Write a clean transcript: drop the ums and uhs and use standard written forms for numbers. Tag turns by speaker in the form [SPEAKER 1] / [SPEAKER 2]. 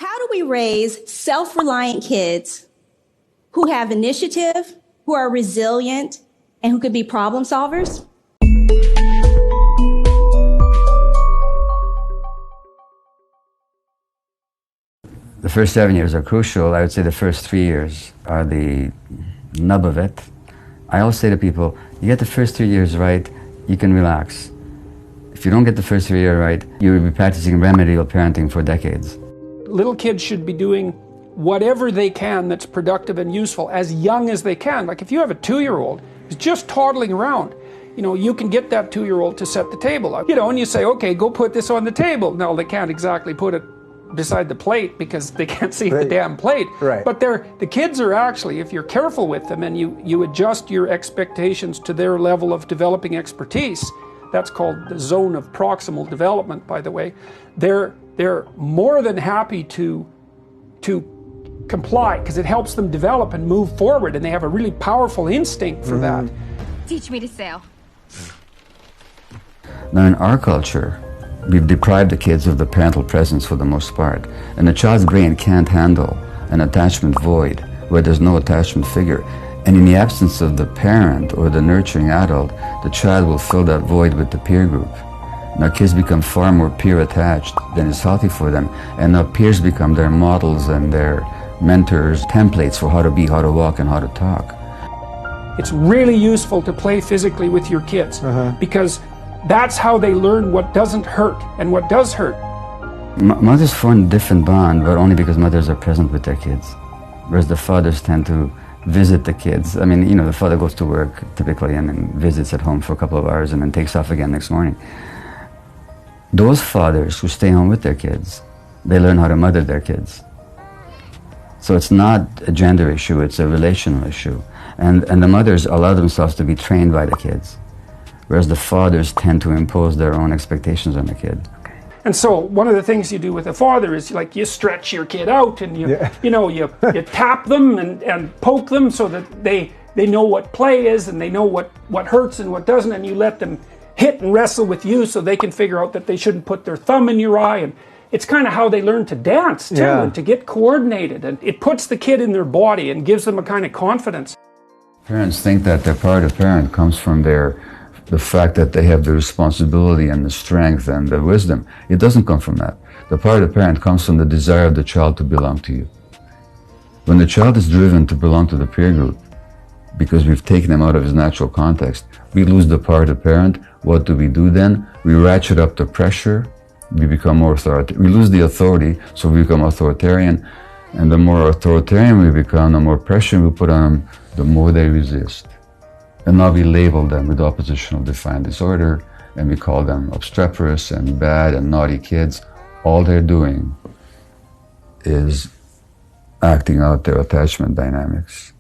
[SPEAKER 1] How do we raise self-reliant kids who have initiative, who are resilient, and who could be problem solvers?
[SPEAKER 2] The first 7 years are crucial. I would say the first 3 years are the nub of it. I always say to people, you get the first 3 years right, you can relax. If you don't get the first 3 years right, you will be practicing remedial parenting for decades.
[SPEAKER 3] Little kids should be doing whatever they can that's productive and useful as young as they can. Like if you have a 2-year-old who's just toddling around, you can get that 2-year-old to set the table up. And you say, okay, go put this on the table. No, they can't exactly put it beside the plate because they can't see the damn plate.
[SPEAKER 4] Right.
[SPEAKER 3] But the kids are actually, if you're careful with them and you adjust your expectations to their level of developing expertise, that's called the zone of proximal development, by the way, they're more than happy to comply because it helps them develop and move forward, and they have a really powerful instinct for that.
[SPEAKER 5] Teach me to sail.
[SPEAKER 2] Now in our culture, we've deprived the kids of the parental presence for the most part, and the child's brain can't handle an attachment void where there's no attachment figure. And in the absence of the parent or the nurturing adult, the child will fill that void with the peer group. Now kids become far more peer attached than is healthy for them, and now peers become their models and their mentors, templates for how to be, how to walk, and how to talk.
[SPEAKER 3] It's really useful to play physically with your kids because that's how they learn what doesn't hurt and what does hurt.
[SPEAKER 2] Mothers form a different bond, but only because mothers are present with their kids, whereas the fathers tend to visit the kids. I mean, the father goes to work typically and then visits at home for a couple of hours and then takes off again next morning. Those fathers who stay home with their kids, they learn how to mother their kids. So it's not a gender issue, it's a relational issue. And the mothers allow themselves to be trained by the kids, whereas the fathers tend to impose their own expectations on the kid.
[SPEAKER 3] And so one of the things you do with a father is like you stretch your kid out and you tap them and poke them so that they know what play is and they know what hurts and what doesn't, and you let them hit and wrestle with you so they can figure out that they shouldn't put their thumb in your eye. And it's kind of how they learn to dance too, and to get coordinated, and it puts the kid in their body and gives them a kind of confidence.
[SPEAKER 2] Parents think that their part of parent comes from the fact that they have the responsibility and the strength and the wisdom. It doesn't come from that. The part of parent comes from the desire of the child to belong to you. When the child is driven to belong to the peer group, because we've taken him out of his natural context, we lose the part of parent. What do we do then? We ratchet up the pressure, we become more authoritarian. We lose the authority, so we become authoritarian. And the more authoritarian we become, the more pressure we put on them, the more they resist. And now we label them with oppositional defiant disorder, and we call them obstreperous and bad and naughty kids. All they're doing is acting out their attachment dynamics.